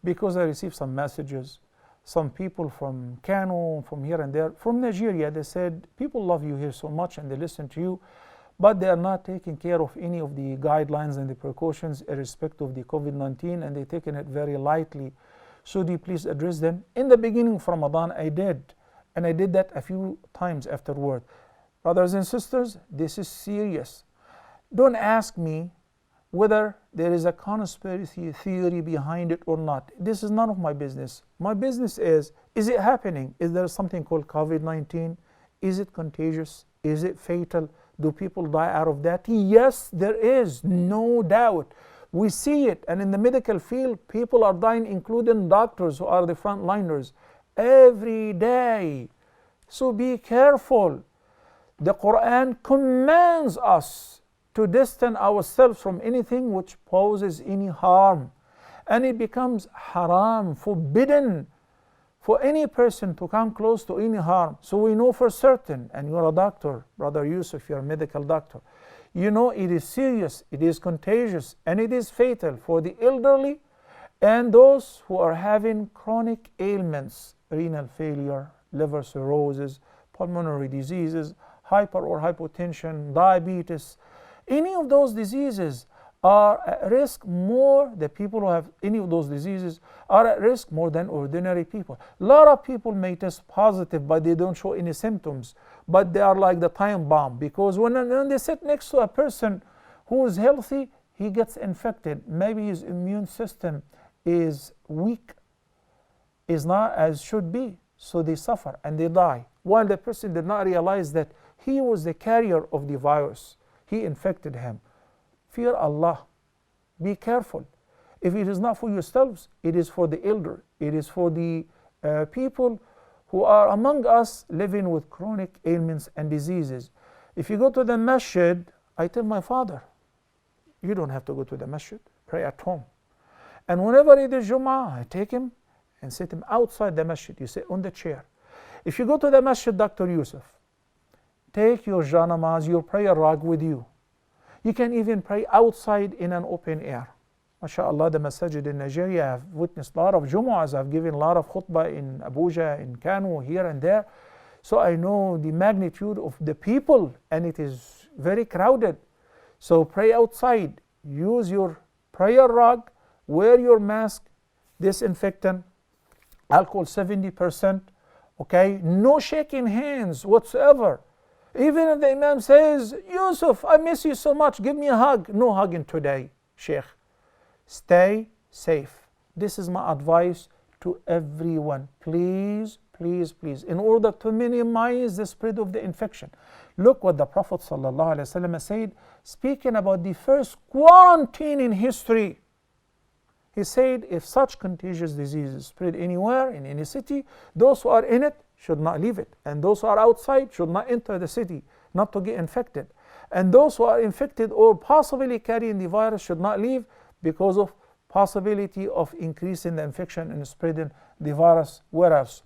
because I received some messages. Some people from Kano, from here and there, from Nigeria, they said, people love you here so much and they listen to you, but they are not taking care of any of the guidelines and the precautions irrespective of the COVID-19, and they're taking it very lightly. Should you please address them? In the beginning of Ramadan, I did, and I did that a few times afterward. Brothers and sisters, this is serious. Don't ask me whether there is a conspiracy theory behind it or not. This is none of my business. My business is it happening? Is there something called COVID-19? Is it contagious? Is it fatal? Do people die out of that? Yes, there is, no doubt. We see it, and in the medical field, people are dying, including doctors who are the frontliners, every day. So be careful. The Quran commands us to distance ourselves from anything which poses any harm. And it becomes haram, forbidden for any person to come close to any harm. So we know for certain, and you're a doctor, Brother Yusuf, you're a medical doctor, you know it is serious, it is contagious, and it is fatal for the elderly and those who are having chronic ailments, renal failure, liver cirrhosis, pulmonary diseases, hyper or hypotension, diabetes. Any of those diseases are at risk more, the people who have any of those diseases are at risk more than ordinary people. A lot of people may test positive, but they don't show any symptoms, but they are like the time bomb, because when they sit next to a person who is healthy, he gets infected. Maybe his immune system is weak, is not as should be, so they suffer and they die, while the person did not realize that he was the carrier of the virus. He infected him. Fear Allah. Be careful. If it is not for yourselves, it is for the elder. It is for the people who are among us living with chronic ailments and diseases. If you go to the masjid, I tell my father, you don't have to go to the masjid, pray at home. And whenever it is Jum'ah, I take him and sit him outside the masjid. You sit on the chair. If you go to the masjid, Dr. Yusuf, take your janamaz, your prayer rug with you. You can even pray outside in an open air. MashaAllah, the masajid in Nigeria, I've witnessed a lot of Jumu'ahs. I've given a lot of khutbah in Abuja, in Kano, here and there. So I know the magnitude of the people, and it is very crowded. So pray outside. Use your prayer rug. Wear your mask. Disinfectant. Alcohol 70%. Okay? No shaking hands whatsoever. Even if the Imam says, Yusuf, I miss you so much, give me a hug. No hugging today, Sheikh. Stay safe. This is my advice to everyone. Please, please, please, in order to minimize the spread of the infection. Look what the Prophet ﷺ said, speaking about the first quarantine in history. He said, if such contagious diseases spread anywhere, in any city, those who are in it should not leave it. And those who are outside should not enter the city, not to get infected. And those who are infected or possibly carrying the virus should not leave because of possibility of increasing the infection and spreading the virus whereas.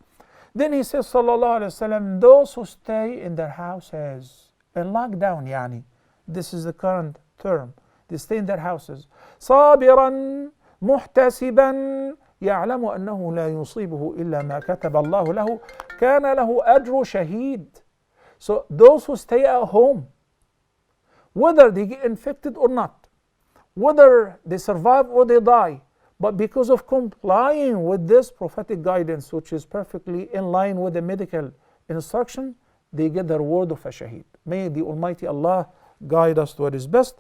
Then he says, sallallahu alaihi wasallam, those who stay in their houses, in lockdown, yani, this is the current term, they stay in their houses, صابرا محتسبا يعلم أنه لا يصيبه إلا ما كتب الله له كان له أجر شهيد. So those who stay at home, whether they get infected or not, whether they survive or they die, but because of complying with this prophetic guidance, which is perfectly in line with the medical instruction, they get the reward of a shaheed. May the Almighty Allah guide us to what is best.